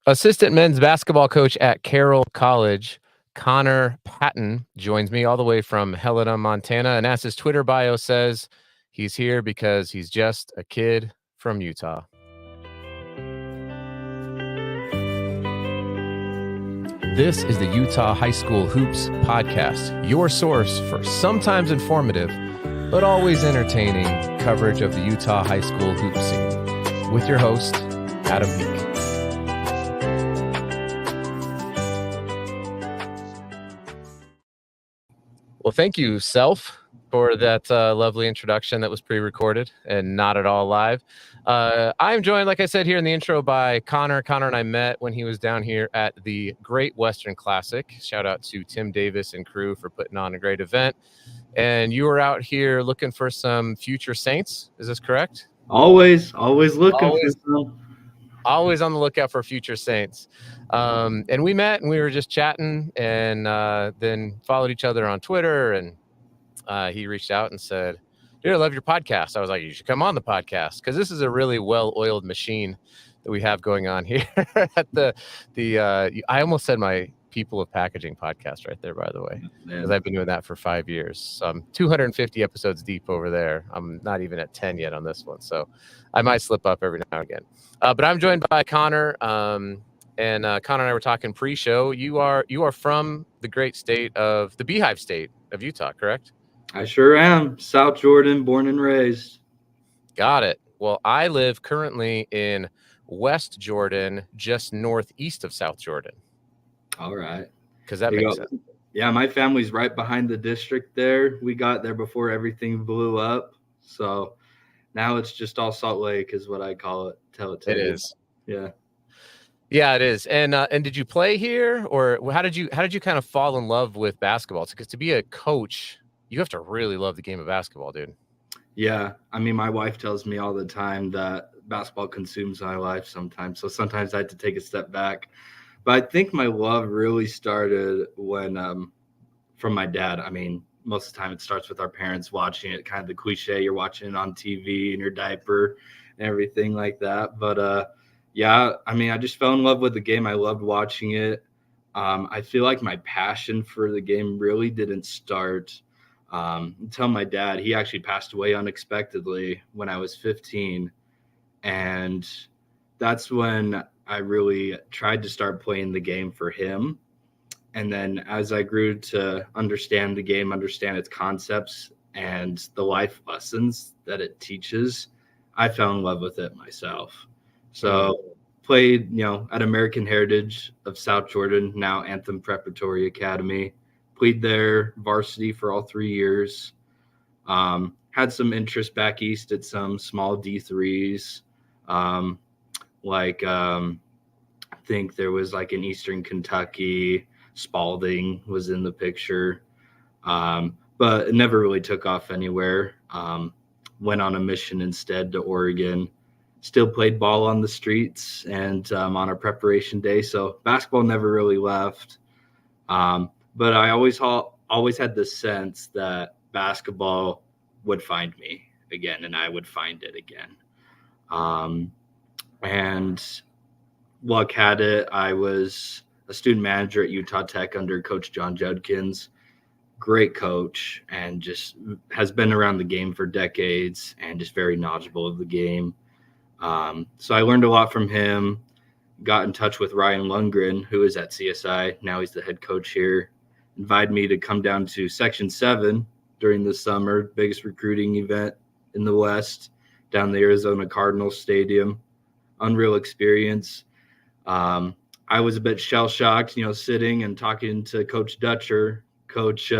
Assistant men's basketball coach at Carroll College, Connor Patten, joins me all the way from Helena, Montana. And as his Twitter bio says, he's here because he's just a kid from Utah. This is the Utah High School Hoops Podcast, your source for sometimes informative, but always entertaining coverage of the Utah High School hoop scene. With your host, Adam Meek. Well, thank you, Self, for that lovely introduction that was pre-recorded and not at all live. I'm joined, like I said here in the intro, by Connor. Connor and I met when he was down here at the Great Western Classic. Shout out to Tim Davis and crew for putting on a great event. And you were out here looking for some future Saints. Is this correct? Always looking for some. Always on the lookout for future Saints. And we met and we were just chatting and then followed each other on Twitter. And he reached out and said, dude, I love your podcast. I was like, you should come on the podcast because this is a really well-oiled machine that we have going on here at I almost said my People of Packaging podcast right there, by the way, because I've been doing that for 5 years. So I'm 250 episodes deep over there. I'm not even at 10 yet on this one. So I might slip up every now and again. But I'm joined by Connor. And Connor and I were talking pre-show. You are from the great state of the Beehive State of Utah, correct? I sure am. South Jordan, born and raised. Got it. Well, I live currently in West Jordan, just northeast of South Jordan. All right. Because that makes sense. Yeah, my family's right behind the district there. We got there before everything blew up. So now it's just all Salt Lake is what I call it. It is. Yeah. Yeah, it is. And did you play here, or how did you kind of fall in love with basketball? Because to be a coach, you have to really love the game of basketball, dude. Yeah. I mean, my wife tells me all the time that basketball consumes my life sometimes. So sometimes I have to take a step back. But I think my love really started when from my dad. I mean, most of the time it starts with our parents watching it, kind of the cliche, you're watching it on TV in your diaper and everything like that. But yeah, I mean, I just fell in love with the game. I loved watching it. I feel like my passion for the game really didn't start until my dad. He actually passed away unexpectedly when I was 15. And that's when I really tried to start playing the game for him. And then as I grew to understand the game, understand its concepts and the life lessons that it teaches, I fell in love with it myself. So played, at American Heritage of South Jordan, now Anthem Preparatory Academy. Played there varsity for all 3 years. Had some interest back east at some small D3s. I think there was like in Eastern Kentucky, Spalding was in the picture, but it never really took off anywhere. Went on a mission instead to Oregon. Still played ball on the streets and on our preparation day. So basketball never really left. But I always had the sense that basketball would find me again, and I would find it again. And luck had it, I was a student manager at Utah Tech under Coach John Judkins. Great coach, and just has been around the game for decades and just very knowledgeable of the game. So I learned a lot from him. Got in touch with Ryan Lundgren, who is at CSI. Now he's the head coach here. Invited me to come down to Section 7 during the summer, biggest recruiting event in the West, down the Arizona Cardinals Stadium. Unreal experience. I was a bit shell-shocked, sitting and talking to Coach Dutcher, Coach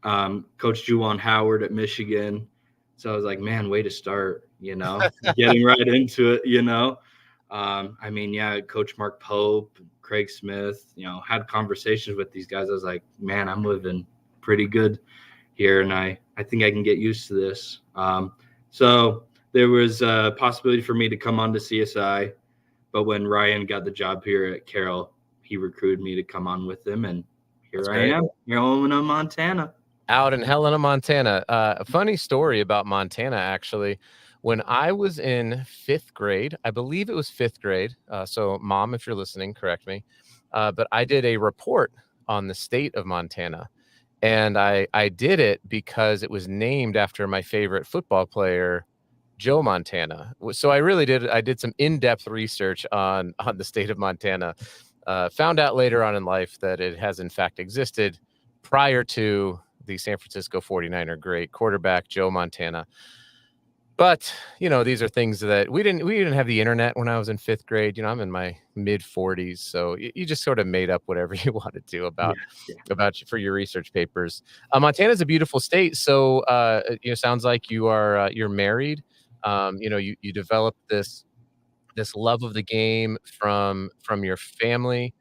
Juwan Howard at Michigan. So I was like, man, way to start, getting right into it, I mean, yeah, Coach Mark Pope, Craig Smith, had conversations with these guys. I was like, man, I'm living pretty good here, and I think I can get used to this. So there was a possibility for me to come on to CSI, but when Ryan got the job here at Carroll, he recruited me to come on with him, and here I am, Helena, Montana. Out in Helena, Montana. A funny story about Montana, actually. When I was in 5th grade, I believe it was 5th grade. So, mom, if you're listening, correct me. But I did a report on the state of Montana. And I did it because it was named after my favorite football player, Joe Montana. So I did some in-depth research on the state of Montana. Found out later on in life that it has in fact existed prior to the San Francisco 49er great quarterback Joe Montana. But, these are things that we didn't have the internet when I was in 5th grade. I'm in my mid 40s, so you just sort of made up whatever you wanted to Yeah, about yeah, for your research papers. Montana's a beautiful state, so sounds like you're married. You developed this love of the game from your family.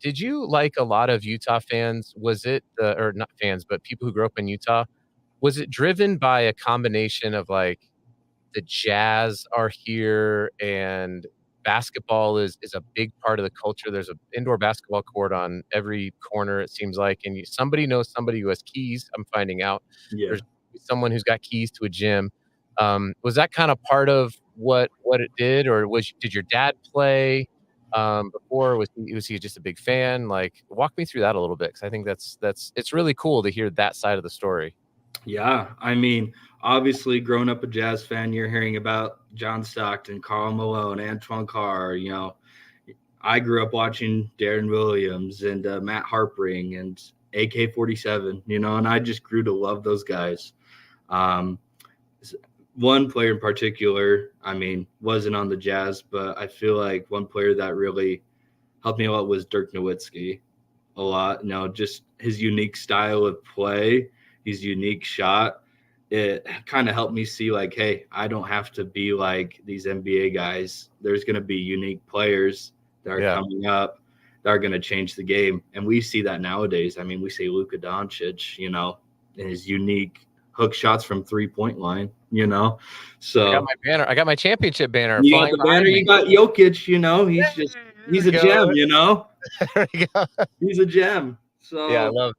Did you, like a lot of Utah fans, was it or not fans, but people who grew up in Utah, was it driven by a combination of, like, the Jazz are here and basketball is a big part of the culture? There's a indoor basketball court on every corner, it seems like, and somebody knows somebody who has keys, I'm finding out. yeah. There's someone who's got keys to a gym. Was that kinda part of what it did, or did your dad play, before? Was he just a big fan? Like, walk me through that a little bit, because I think that's it's really cool to hear that side of the story. Yeah, I mean, obviously, growing up a Jazz fan, you're hearing about John Stockton, Karl Malone, Antoine Carr. I grew up watching Darren Williams and Matt Harpring and AK-47. And I just grew to love those guys. Um, One player in particular, I mean, wasn't on the Jazz, but I feel like one player that really helped me a lot was Dirk Nowitzki. A lot, just his unique style of play, his unique shot. It kind of helped me see, like, hey, I don't have to be like these NBA guys. There's going to be unique players that are Yeah. coming up that are going to change the game. And we see that nowadays. I mean, we see Luka Doncic, and his unique hook shots from 3-point line, I got So my banner. I got my championship banner you got flying the banner, behind me. you got Jokic, There he's we a gem, go. There we go. he's a gem. Yeah, I So,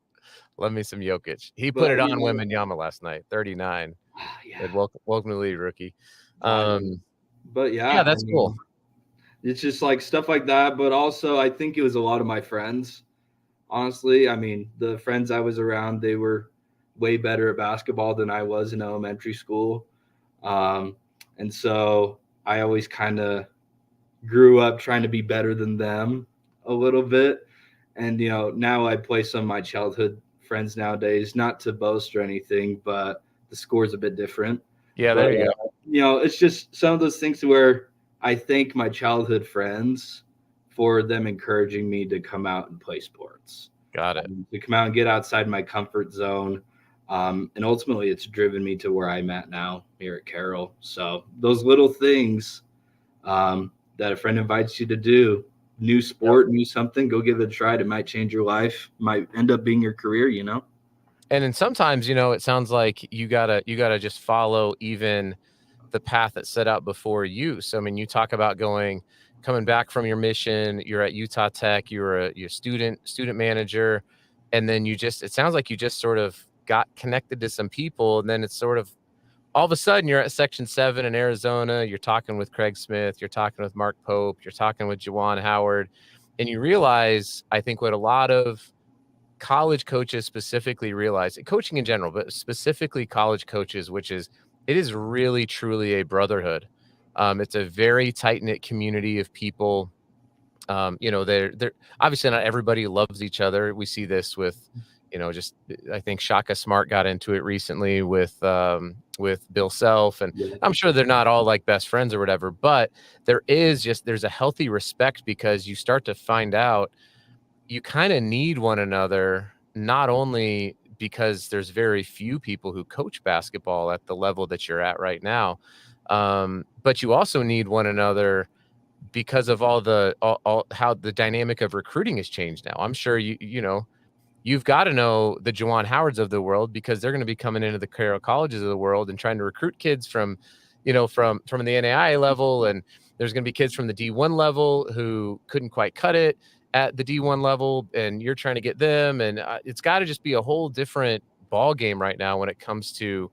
love me some Jokic. He put but it on Wembanyama last night, 39. yeah. Said, welcome to the league, rookie. I mean, but Yeah, yeah, I that's cool. mean, it's just like stuff like that. But also, I think it was a lot of my friends. Honestly, I mean, the friends I was around, they were way better at basketball than I was in elementary school. And so I always kind of grew up trying to be better than them a little bit. And, now I play some of my childhood friends nowadays, not to boast or anything, but the score's a bit different. Yeah, But, there you go. it's just some of those things where I thank my childhood friends for them encouraging me to come out and play sports, Got it. to come out and get outside my comfort zone. And ultimately, it's driven me to where I'm at now here at Carroll. So those little things that a friend invites you to do, new sport, new something, go give it a try. It might change your life, might end up being your career, And then sometimes, it sounds like you gotta just follow even the path that's set out before you. So I mean, you talk about coming back from your mission, you're at Utah Tech, you're student manager, and then it sounds like you just sort of got connected to some people, and then it's sort of all of a sudden you're at Section 7 in Arizona, you're talking with Craig Smith, you're talking with Mark Pope, you're talking with Juwan Howard, and you realize, I think, what a lot of college coaches specifically realize, coaching in general, but specifically college coaches, which is, it is really truly a brotherhood. It's a very tight-knit community of people. They're obviously not everybody loves each other. We see this with, just, I think Shaka Smart got into it recently with Bill Self, and I'm sure they're not all like best friends or whatever, but there's a healthy respect, because you start to find out you kind of need one another, not only because there's very few people who coach basketball at the level that you're at right now, but you also need one another because of all how the dynamic of recruiting has changed now. I'm sure you've got to know the Juwan Howards of the world, because they're going to be coming into the Carroll colleges of the world and trying to recruit kids from the NAIA level, and there's going to be kids from the D1 level who couldn't quite cut it at the D1 level, and you're trying to get them, and it's got to just be a whole different ball game right now when it comes to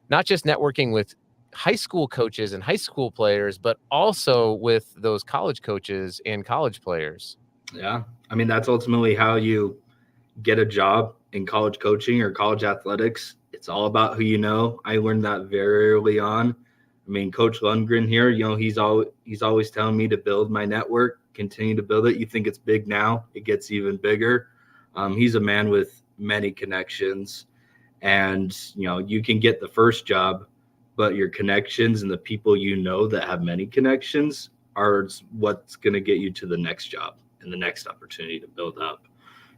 not just networking with high school coaches and high school players, but also with those college coaches and college players. Yeah. I mean, that's ultimately how you get a job in college coaching or college athletics. It's all about who you know. I learned that very early on. I mean, Coach Lundgren here, he's always telling me to build my network, continue to build it. You think it's big now, it gets even bigger. He's a man with many connections, and you can get the first job, but your connections and the people that have many connections are what's going to get you to the next job and the next opportunity to build up.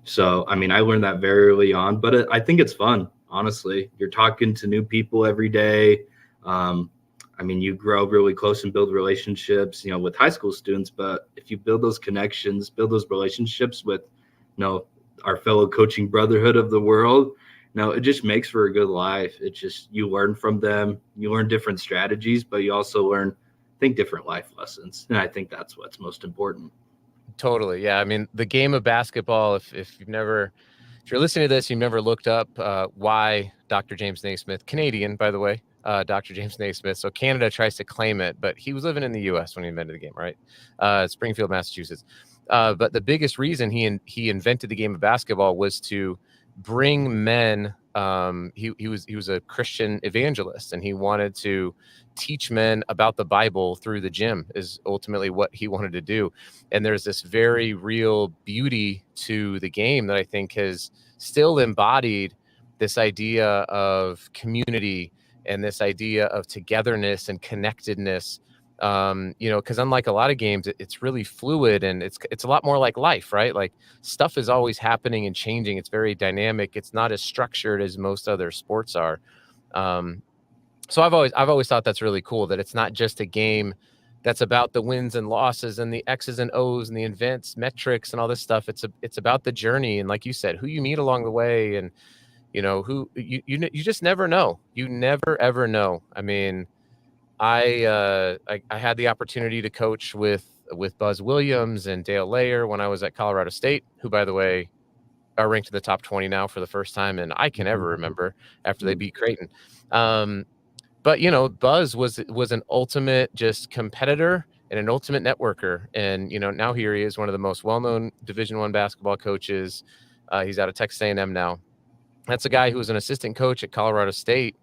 So, I mean, I learned that very early on, but I think it's fun, honestly. You're talking to new people every day. I mean, you grow really close and build relationships, with high school students. But if you build those connections, build those relationships with, our fellow coaching brotherhood of the world, it just makes for a good life. It's just, you learn from them, you learn different strategies, but you also learn, I think, different life lessons. And I think that's what's most important. Totally. Yeah. I mean, the game of basketball, if you're listening to this, you've never looked up why Dr. James Naismith, Canadian, by the way, Dr. James Naismith. So Canada tries to claim it, but he was living in the U.S. when he invented the game, right? Springfield, Massachusetts. But the biggest reason he invented the game of basketball was to bring men. He was a Christian evangelist, and he wanted to teach men about the Bible through the gym is ultimately what he wanted to do. And there's this very real beauty to the game that I think has still embodied this idea of community and this idea of togetherness and connectedness. Because unlike a lot of games, it's really fluid, and it's a lot more like life, right? Like, stuff is always happening and changing. It's very dynamic. It's not as structured as most other sports are. So I've always thought that's really cool, that it's not just a game that's about the wins and losses and the X's and O's and the advanced metrics and all this stuff. It's about the journey, and like you said, who you meet along the way, and who you just never know. You never ever know. I mean, I had the opportunity to coach with Buzz Williams and Dale Layer when I was at Colorado State, who, by the way, are ranked in the top 20 now for the first time, and I can ever remember, after they beat Creighton. But Buzz was an ultimate just competitor and an ultimate networker, and now here he is, one of the most well-known Division I basketball coaches. He's out of Texas A&M now. That's a guy who was an assistant coach at Colorado State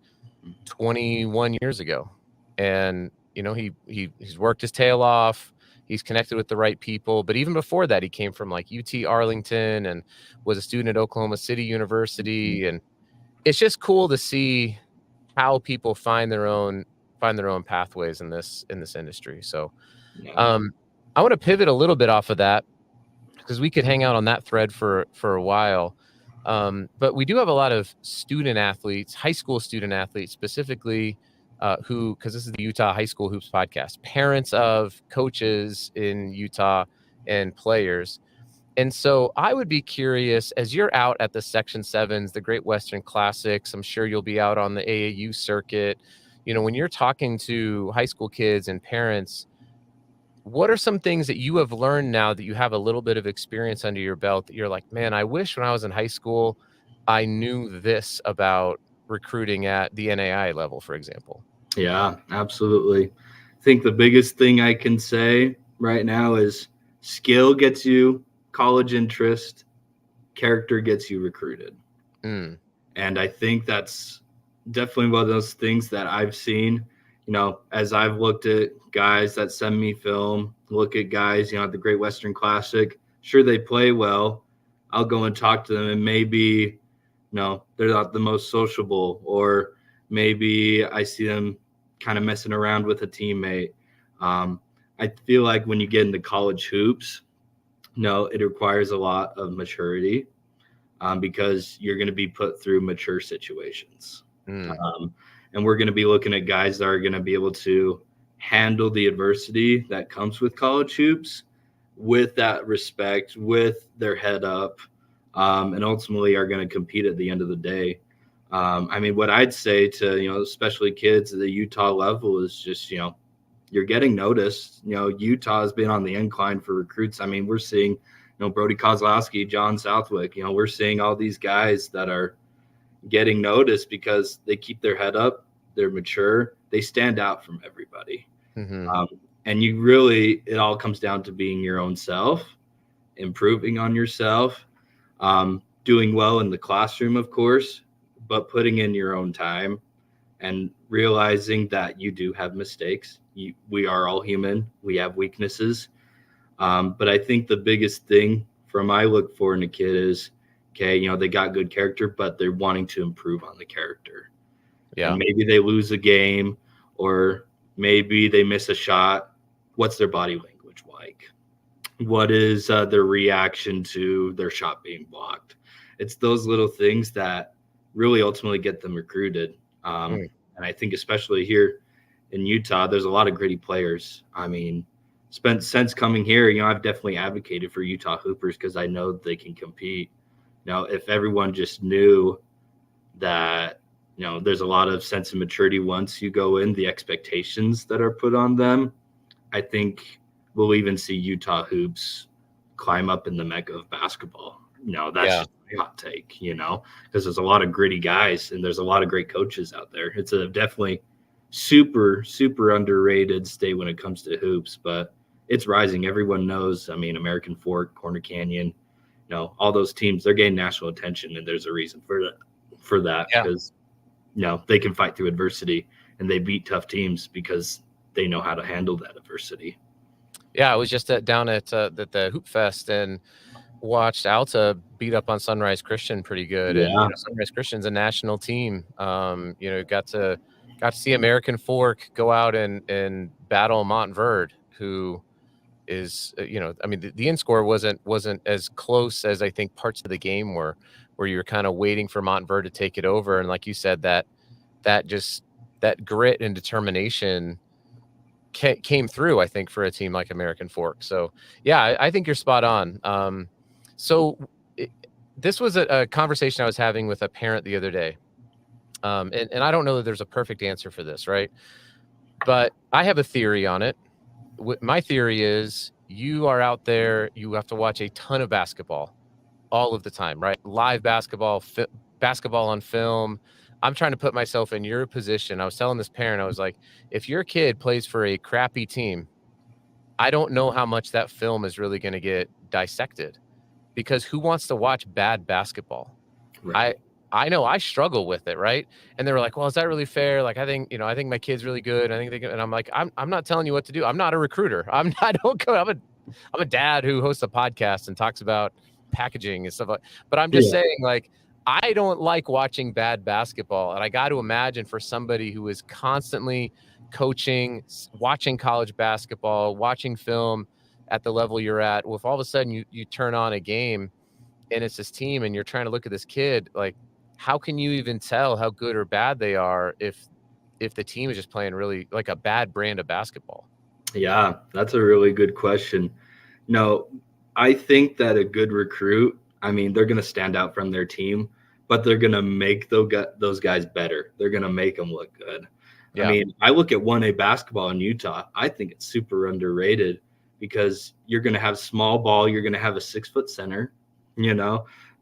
21 years ago, and he's worked his tail off. He's connected with the right people. But even before that, he came from like UT Arlington and was a student at Oklahoma City University, and it's just cool to see how people find their own pathways in this industry. So I want to pivot a little bit off of that, because we could hang out on that thread for a while. But we do have a lot of student athletes, high school student athletes specifically, because this is the Utah High School Hoops podcast, parents of coaches in Utah and players. And so I would be curious, as you're out at the Section 7s, the Great Western Classics, I'm sure you'll be out on the AAU circuit. When you're talking to high school kids and parents, what are some things that you have learned now that you have a little bit of experience under your belt that you're like, man, I wish when I was in high school, I knew this about recruiting at the NAI level, for example? Yeah, absolutely. I think the biggest thing I can say right now is skill gets you college interest, character gets you recruited. And I think that's definitely one of those things that I've seen, as I've looked at guys that send me film, look at guys, at the Great Western Classic. Sure, they play well. I'll go and talk to them, and maybe, they're not the most sociable, or maybe I see them kind of messing around with a teammate. I feel like when you get into college hoops, it requires a lot of maturity, because you're going to be put through mature situations. And we're going to be looking at guys that are going to be able to handle the adversity that comes with college hoops with that respect, with their head up, and ultimately are going to compete at the end of the day. I mean, what I'd say to, especially kids at the Utah level is just, you're getting noticed. Utah has been on the incline for recruits. I mean, we're seeing, Brody Kozlowski, John Southwick, we're seeing all these guys that are getting noticed because they keep their head up. they're mature, they stand out from everybody. Mm-hmm. And it all comes down to being your own self, improving on yourself, doing well in the classroom, of course, but putting in your own time and realizing that you do have mistakes. We are all human. We have weaknesses. But I think the biggest thing from I look for in a kid is, okay, they got good character, but they're wanting to improve on the character. Yeah. And maybe they lose a game or maybe they miss a shot. What's their body language like? What is their reaction to their shot being blocked? It's those little things that really ultimately get them recruited. And I think especially here in Utah, there's a lot of gritty players. I mean, since coming here, I've definitely advocated for Utah Hoopers because I know they can compete. If everyone just knew that, there's a lot of sense of maturity once you go in, the expectations that are put on them, I think we'll even see Utah hoops climb up in the mecca of basketball. That's just a hot take, because there's a lot of gritty guys and there's a lot of great coaches out there. It's a definitely super, super underrated state when it comes to hoops, but it's rising. Everyone knows, American Fork, Corner Canyon, all those teams, they're getting national attention, and there's a reason for that because, they can fight through adversity and they beat tough teams because they know how to handle that adversity. Yeah, I was just down at the Hoop Fest and watched Alta beat up on Sunrise Christian pretty good. Yeah. And Sunrise Christian's a national team. Got to see American Fork go out and battle Montverde, who is the end score wasn't as close as I think parts of the game were, where you were kind of waiting for Montverde to take it over. And like you said, that grit and determination came through, I think, for a team like American Fork. So yeah, I think you're spot on. This was a conversation I was having with a parent the other day. And I don't know that there's a perfect answer for this, right? But I have a theory on it. My theory is you are out there, you have to watch a ton of basketball all of the time, right? Live basketball, basketball on film. I'm trying to put myself in your position. I was telling this parent, I was like, if your kid plays for a crappy team, I don't know how much that film is really going to get dissected, because who wants to watch bad basketball? Right. I know I struggle with it, right? And they were like, well, is that really fair? Like, I think my kid's really good. I think they can. And I'm like, I'm not telling you what to do. I'm not a recruiter. I'm a dad who hosts a podcast and talks about packaging and stuff like. But I'm just saying, like, I don't like watching bad basketball, and I got to imagine for somebody who is constantly coaching, watching college basketball, watching film at the level you're at, well, if all of a sudden you turn on a game and it's this team and you're trying to look at this kid, like, how can you even tell how good or bad they are if the team is just playing really like a bad brand of basketball? Yeah, that's a really good question. No, I think that a good recruit, they're going to stand out from their team, but they're going to make those guys better. They're going to make them look good. Yeah. I look at 1A basketball in Utah. I think it's super underrated because you're going to have small ball. You're going to have a 6-foot center,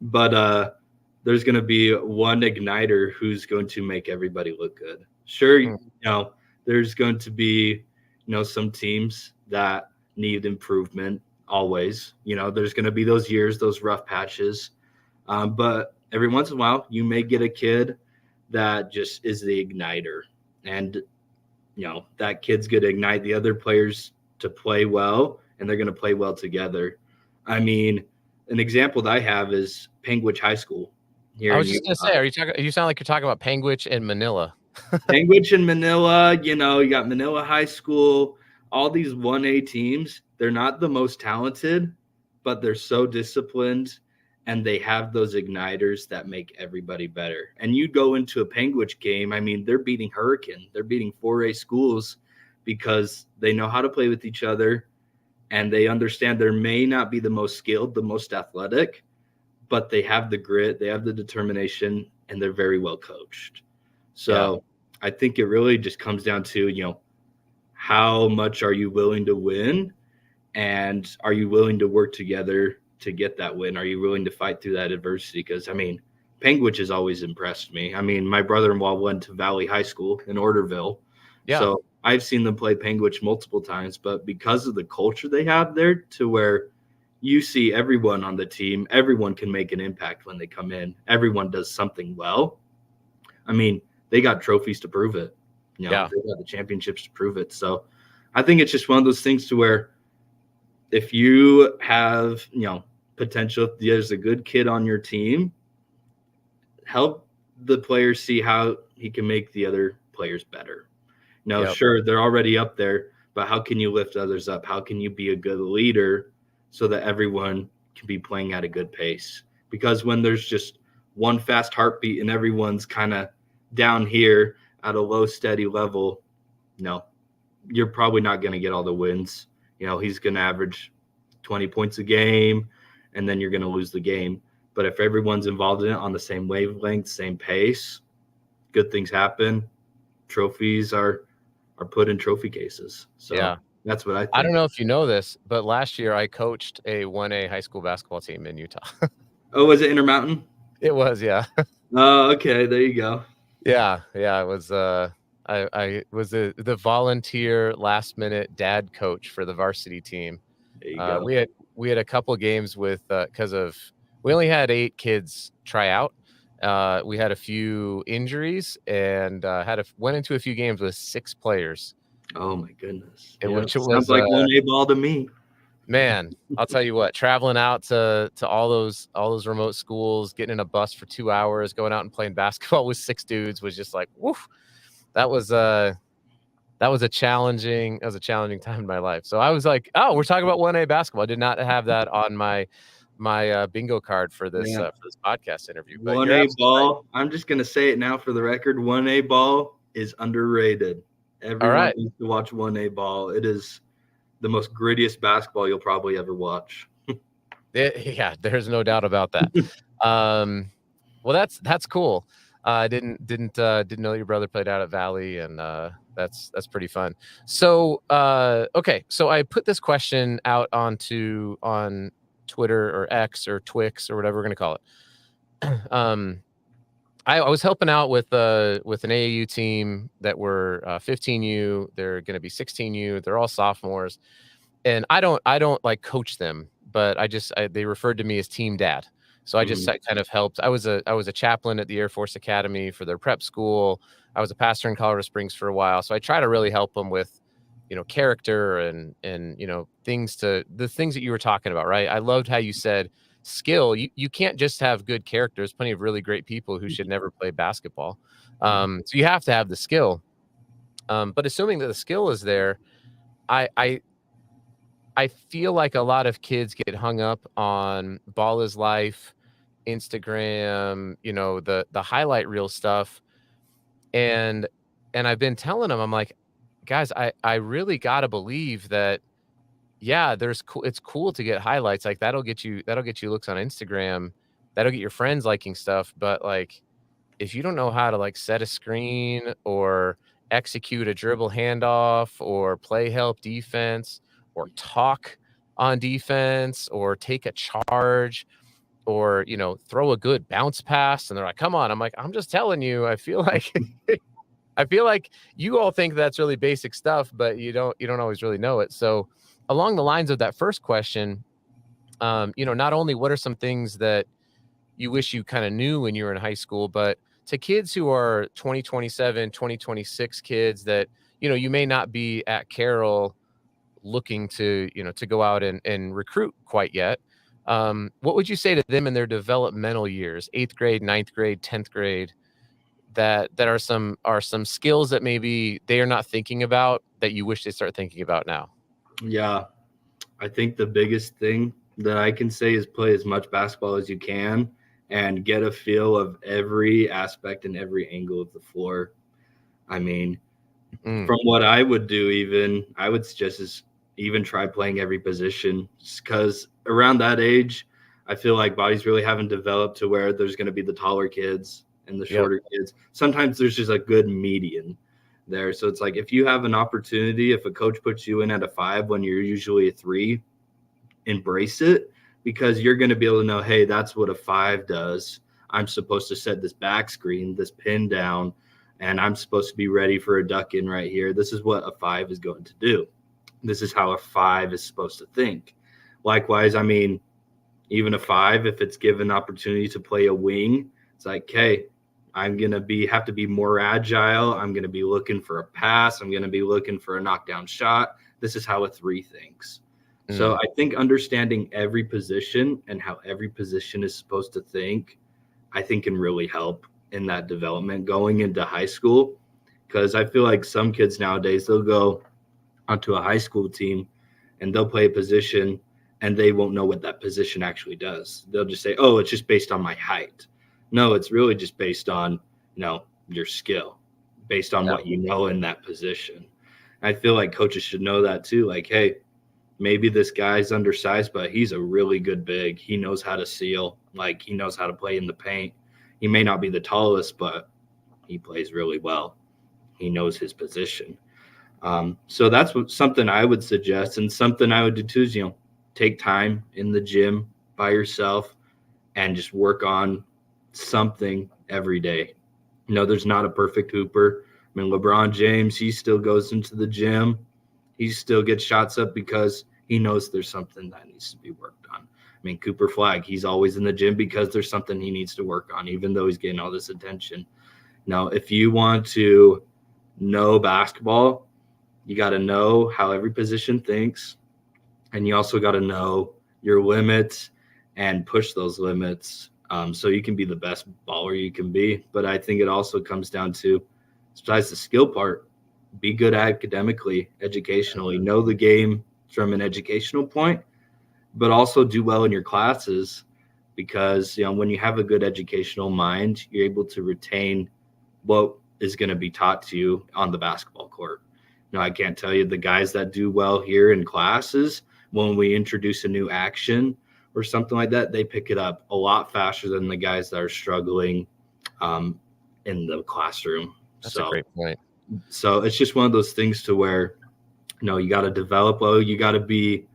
but there's going to be one igniter who's going to make everybody look good. Sure, there's going to be, some teams that need improvement always. There's going to be those years, those rough patches. But every once in a while, you may get a kid that just is the igniter. And, that kid's going to ignite the other players to play well, and they're going to play well together. An example that I have is Panguitch High School. I was just going to say, you sound like you're talking about Panguitch and Manila. Panguitch and Manila, you got Manila High School, all these 1A teams. They're not the most talented, but they're so disciplined, and they have those igniters that make everybody better. And you go into a Panguitch game, they're beating Hurricane. They're beating 4A schools because they know how to play with each other, and they understand there may not be the most skilled, the most athletic, but they have the grit, they have the determination, and they're very well coached. So I think it really just comes down to, how much are you willing to win, and are you willing to work together to get that win? Are you willing to fight through that adversity? Because, Penguich has always impressed me. I mean, my brother-in-law went to Valley High School in Orderville. Yeah. So I've seen them play Penguich multiple times, but because of the culture they have there, to where you see everyone on the team, everyone can make an impact when they come in. Everyone does something well. I mean, they got trophies to prove it. They got the championships to prove it. So I think it's just one of those things to where if you have, potential, if there's a good kid on your team, help the players see how he can make the other players better. Sure, they're already up there, but how can you lift others up? How can you be a good leader so that everyone can be playing at a good pace? Because when there's just one fast heartbeat and everyone's kind of down here at a low, steady level, you're probably not going to get all the wins. He's going to average 20 points a game, and then you're going to lose the game. But if everyone's involved in it on the same wavelength, same pace, good things happen. Trophies are put in trophy cases. So that's what I think. I don't know if you know this, but last year I coached a 1A high school basketball team in Utah. Oh, was it Intermountain? It was, yeah. Oh, okay. There you go. Yeah. It was. I was the volunteer last minute dad coach for the varsity team. There you go. We had a couple games with because we only had 8 kids try out. We had a few injuries and went into a few games with 6 players. Oh my goodness! Which sounds like 1A ball to me. Man, I'll tell you what, traveling out to all those remote schools, getting in a bus for 2 hours, going out and playing basketball with 6 dudes was just like, woof. That was a challenging time in my life. So I was like, oh, we're talking about 1A basketball. I did not have that on my bingo card for this podcast interview. But 1A ball, right. I'm just gonna say it now for the record. 1A ball is underrated. Everyone needs to watch 1A ball. It is the most grittiest basketball you'll probably ever watch. There's no doubt about that. Well, that's cool. I didn't know your brother played out at Valley, and that's pretty fun. So okay, so I put this question out on Twitter or X or Twix or whatever we're gonna call it. I was helping out with an AAU team that were 15U. They're going to be 16U. They're all sophomores, and I don't like coach them, but they referred to me as team dad. So I just kind of helped. I was a chaplain at the Air Force Academy for their prep school. I was a pastor in Colorado Springs for a while, so I try to really help them with, character and the things that you were talking about, right? I loved how you said skill. You can't just have good character. There's plenty of really great people who should never play basketball. So you have to have the skill. But assuming that the skill is there, I feel like a lot of kids get hung up on ball is life, Instagram, the highlight reel stuff. And I've been telling them, I'm like, guys, I really got to believe that, it's cool to get highlights. Like that'll get you looks on Instagram. That'll get your friends liking stuff. But like, if you don't know how to like set a screen or execute a dribble handoff or play help defense or talk on defense or take a charge or, throw a good bounce pass, and they're like, come on. I'm like, I'm just telling you, I feel like you all think that's really basic stuff, but you don't always really know it. So along the lines of that first question, not only what are some things that you wish you kind of knew when you were in high school, but to kids who are 2027, 2026 kids that, you may not be at Carroll looking to go out and recruit quite yet. What would you say to them in their developmental years, 8th grade, 9th grade, 10th grade, that are some skills that maybe they are not thinking about that you wish they start thinking about now? Yeah, I think the biggest thing that I can say is play as much basketball as you can and get a feel of every aspect and every angle of the floor. I mean, from what I would do, I would suggest even try playing every position, because around that age, I feel like bodies really haven't developed to where there's going to be the taller kids and the shorter kids. Sometimes there's just a good median there. So it's like, if you have an opportunity, if a coach puts you in at a 5 when you're usually a 3, embrace it, because you're going to be able to know, hey, that's what a 5 does. I'm supposed to set this back screen, this pin down, and I'm supposed to be ready for a duck in right here. This is what a 5 is going to do. This is how a 5 is supposed to think. Likewise, I mean, even a 5, if it's given opportunity to play a wing, it's like, okay, I'm going to have to be more agile. I'm going to be looking for a pass. I'm going to be looking for a knockdown shot. This is how a 3 thinks. So I think understanding every position and how every position is supposed to think, I think can really help in that development going into high school. Because I feel like some kids nowadays, they'll go onto a high school team and they'll play a position and they won't know what that position actually does. They'll just say, oh, it's just based on my height. No, it's really just based on, your skill, based on what you know in that position. I feel like coaches should know that too. Like, hey, maybe this guy's undersized, but he's a really good big. He knows how to seal. Like, he knows how to play in the paint. He may not be the tallest, but he plays really well. He knows his position. So that's something I would suggest, and something I would do too is, take time in the gym by yourself and just work on something every day. There's not a perfect hooper. I mean, LeBron James, he still goes into the gym. He still gets shots up because he knows there's something that needs to be worked on. I mean, Cooper Flag, he's always in the gym because there's something he needs to work on, even though he's getting all this attention. Now, if you want to know basketball, you got to know how every position thinks, and you also got to know your limits and push those limits so you can be the best baller you can be. But I think it also comes down to, besides the skill part, be good academically, educationally, know the game from an educational point, but also do well in your classes because, when you have a good educational mind, you're able to retain what is going to be taught to you on the basketball court. I can't tell you the guys that do well here in classes, when we introduce a new action or something like that, they pick it up a lot faster than the guys that are struggling in the classroom. That's a great point. So it's just one of those things to where, you got to develop well. You got to be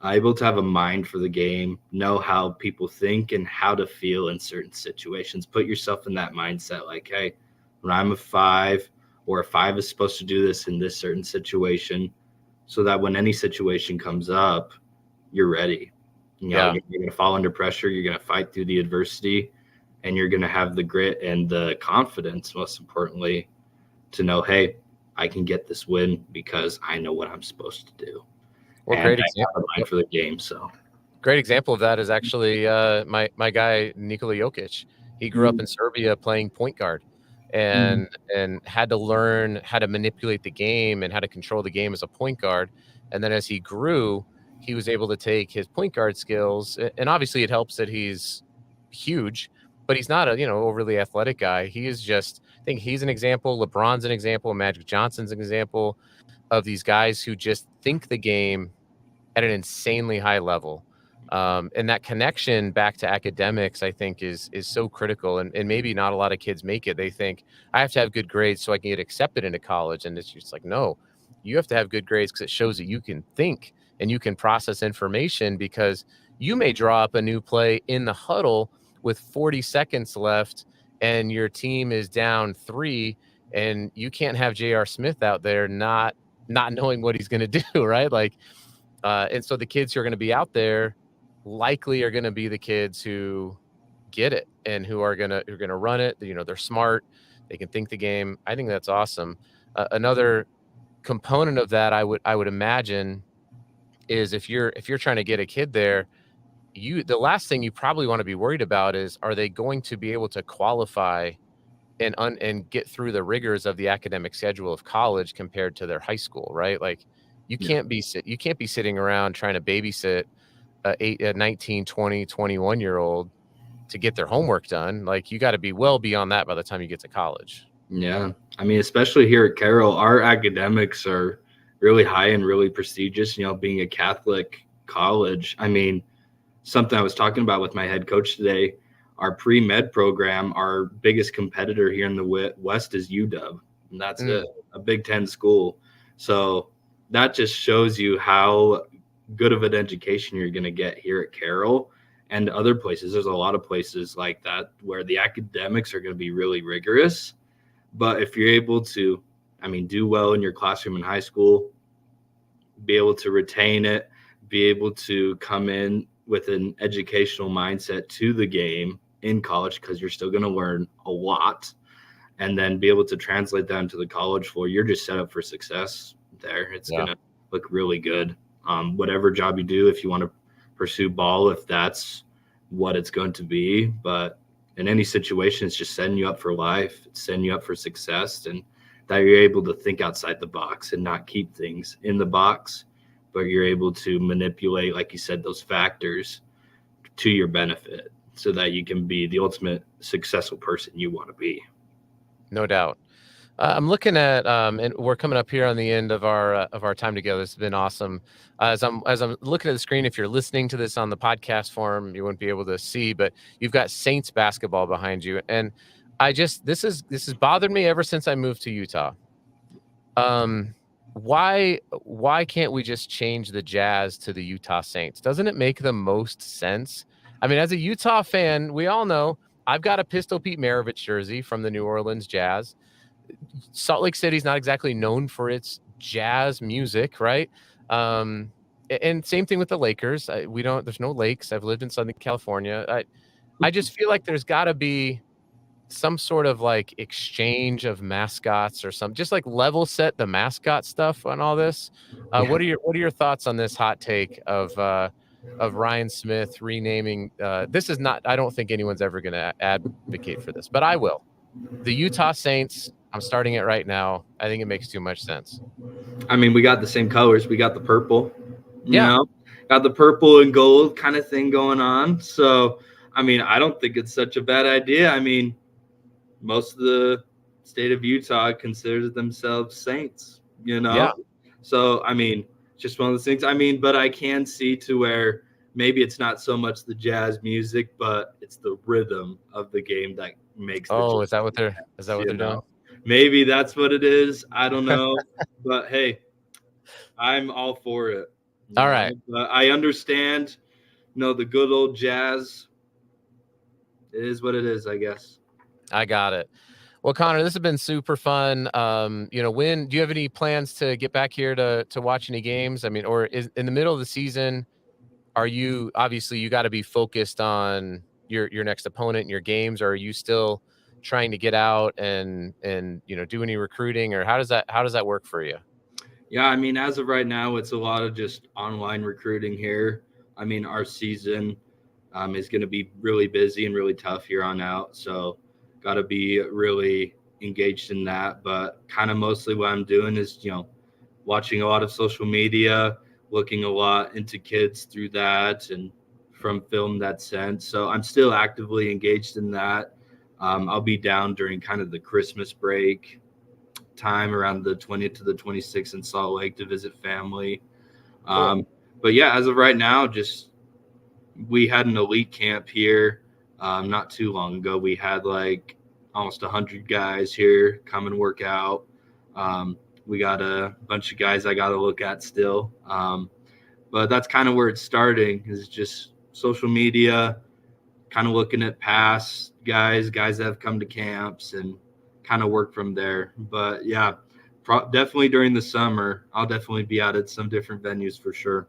able to have a mind for the game, know how people think and how to feel in certain situations. Put yourself in that mindset like, hey, when I'm a 5 or a 5 is supposed to do this in this certain situation, so that when any situation comes up, you're ready. You're going to fall under pressure. You're going to fight through the adversity, and you're going to have the grit and the confidence, most importantly, to know, hey, I can get this win because I know what I'm supposed to do. Well, great example for the game. So, great example of that is actually my guy Nikola Jokic. He grew up in Serbia playing point guard, and had to learn how to manipulate the game and how to control the game as a point guard. And then as he grew, he was able to take his point guard skills, and obviously it helps that he's huge, but he's not a overly athletic guy. He is just, I think he's an example. LeBron's an example. Magic Johnson's an example of these guys who just think the game at an insanely high level. And that connection back to academics, I think, is so critical. And maybe not a lot of kids make it. They think, I have to have good grades so I can get accepted into college. And it's just like, no, you have to have good grades because it shows that you can think and you can process information, because you may draw up a new play in the huddle with 40 seconds left and your team is down 3, and you can't have J.R. Smith out there not knowing what he's going to do, right? Like, and so the kids who are going to be out there likely are going to be the kids who get it and who are going to run it. They're smart. They can think the game. I think that's awesome. Another component of that, I would imagine, is if you're trying to get a kid there, the last thing you probably want to be worried about is, are they going to be able to qualify and get through the rigors of the academic schedule of college compared to their high school, right? Like, you can't be sitting around trying to babysit a 19, 20, 21-year-old to get their homework done. Like, you got to be well beyond that by the time you get to college. Yeah. I mean, especially here at Carroll, our academics are really high and really prestigious, being a Catholic college. I mean, something I was talking about with my head coach today, our pre-med program, our biggest competitor here in the West is UW, and that's it, a Big Ten school. So that just shows you how good of an education you're going to get here at Carroll. and other places. There's a lot of places like that where the academics are going to be really rigorous. But if you're able to, do well in your classroom in high school, be able to retain it, be able to come in with an educational mindset to the game in college, because you're still going to learn a lot, and then be able to translate that into the college floor, you're just set up for success there. It's going to look really good. Whatever job you do, if you want to pursue ball, if that's what it's going to be. But in any situation, it's just setting you up for life. It's setting you up for success, and that you're able to think outside the box and not keep things in the box, but you're able to manipulate, like you said, those factors to your benefit so that you can be the ultimate successful person you want to be. No doubt. I'm looking at, and we're coming up here on the end of our time together. It's been awesome. As I'm looking at the screen, if you're listening to this on the podcast form, you wouldn't be able to see, but you've got Saints basketball behind you, and this has bothered me ever since I moved to Utah. Why can't we just change the Jazz to the Utah Saints? Doesn't it make the most sense? I mean, as a Utah fan, we all know I've got a Pistol Pete Maravich jersey from the New Orleans Jazz. Salt Lake City's not exactly known for its jazz music, right? And same thing with the Lakers. There's no lakes. I've lived in Southern California. I just feel like there's got to be some sort of like exchange of mascots or something, just like level set the mascot stuff on all this. What are your thoughts on this hot take of Ryan Smith renaming? This is not. I don't think anyone's ever going to advocate for this, but I will. The Utah Saints. I'm starting it right now. I think it makes too much sense. We got the same colors. We got the purple. You know? Got the purple and gold kind of thing going on. So, I don't think it's such a bad idea. Most of the state of Utah considers themselves Saints, Yeah. So, just one of those things. But I can see to where maybe it's not so much the jazz music, but it's the rhythm of the game that makes is that what they're doing? Maybe that's what it is. I don't know. But hey, I'm all for it. All right. But I understand, the good old jazz. It is what it is, I guess. I got it. Well, Connor, this has been super fun. When do you have any plans to get back here to watch any games? Or is in the middle of the season, are you obviously you got to be focused on your next opponent and your games, or are you still trying to get out and do any recruiting, or how does that work for you? Yeah, as of right now, it's a lot of just online recruiting here. Our season is going to be really busy and really tough here on out. So got to be really engaged in that. But kind of mostly what I'm doing is, watching a lot of social media, looking a lot into kids through that and from film that's sent. So I'm still actively engaged in that. I'll be down during kind of the Christmas break time around the 20th to the 26th in Salt Lake to visit family. Cool. But yeah, as of right now, we had an elite camp here not too long ago. We had like almost 100 guys here come and work out. We got a bunch of guys I got to look at still. But that's kind of where it's starting, is just social media, kind of looking at past guys that have come to camps and kind of work from there. But yeah, definitely during the summer, I'll definitely be out at some different venues for sure.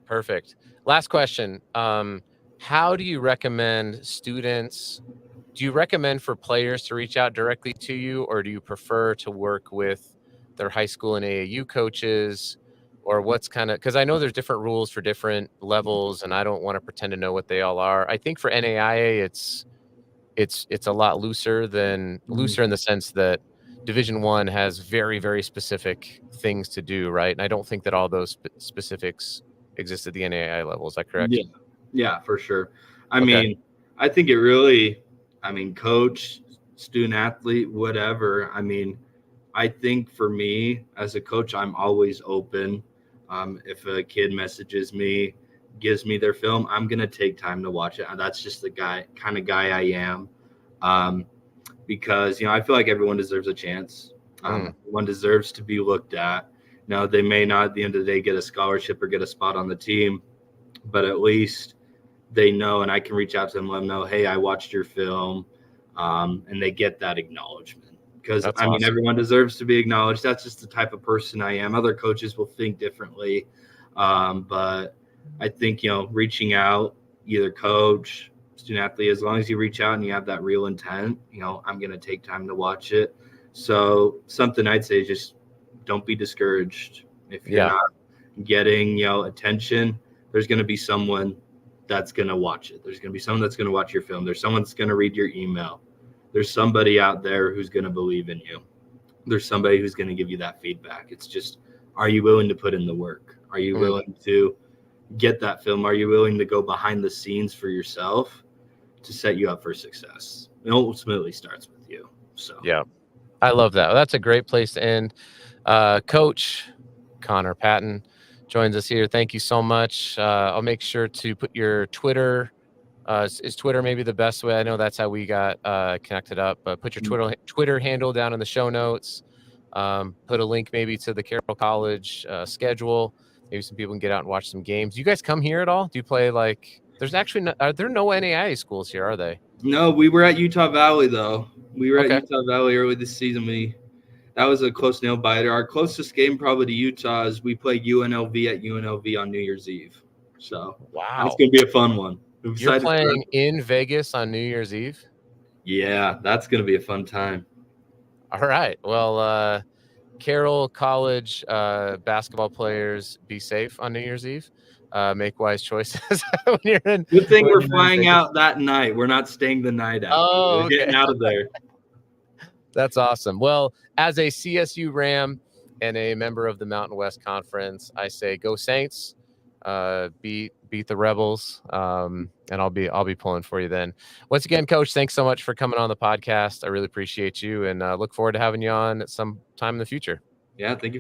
Perfect. Last question. How do you recommend students? Do you recommend for players to reach out directly to you, or do you prefer to work with their high school and AAU coaches, or what's kind of, because I know there's different rules for different levels, and I don't want to pretend to know what they all are. I think for NAIA, it's a lot looser in the sense that Division I has very, very specific things to do, right? And I don't think that all those specifics exist at the NAIA level. Is that correct? Yeah, for sure. I think it really, coach, student athlete, whatever. I think for me as a coach, I'm always open. If a kid messages me, gives me their film, I'm going to take time to watch it. That's just the kind of guy I am. Because, I feel like everyone deserves a chance. Everyone deserves to be looked at. Now, they may not at the end of the day get a scholarship or get a spot on the team, but at least they know, and I can reach out to them, let them know, hey, I watched your film, and they get that acknowledgement. Because That's I mean, awesome. everyone deserves to be acknowledged. That's just the type of person I am. Other coaches will think differently, but I think reaching out, either coach, student athlete, as long as you reach out and you have that real intent, I'm going to take time to watch it. So something I'd say is just don't be discouraged if you're Yeah. not getting attention. There's going to be someone that's going to watch it. There's going to be someone that's going to watch your film. There's someone that's going to read your email. There's somebody out there who's going to believe in you. There's somebody who's going to give you that feedback. It's just, are you willing to put in the work? Are you willing to get that film? Are you willing to go behind the scenes for yourself to set you up for success? It ultimately starts with you. So Yeah, I love that. That's a great place to end. Coach Connor Patten joins us here. Thank you so much. I'll make sure to put your Twitter. Is Twitter maybe the best way? I know that's how we got connected up, but put your Twitter handle down in the show notes. Put a link maybe to the Carroll College schedule. Maybe some people can get out and watch some games. Do you guys come here at all? Do you play there's actually are there no NAIA schools here, are they? No, we were at Utah Valley though. We were Okay. at Utah Valley early this season. That was a close nail biter. Our closest game probably to Utah is we play UNLV at UNLV on New Year's Eve. So Wow. that's going to be a fun one. You're playing in Vegas on New Year's Eve? Yeah, that's going to be a fun time. All right. Well, Carroll College basketball players, be safe on New Year's Eve. Make wise choices when you're in. Good thing we're flying out that night. We're not staying the night out. Oh, We're getting out of there. That's awesome. Well, as a CSU Ram and a member of the Mountain West Conference, I say go Saints. Beat the Rebels. And I'll be pulling for you then. Once again, Coach, thanks so much for coming on the podcast. I really appreciate you and look forward to having you on at some time in the future. Yeah, thank you.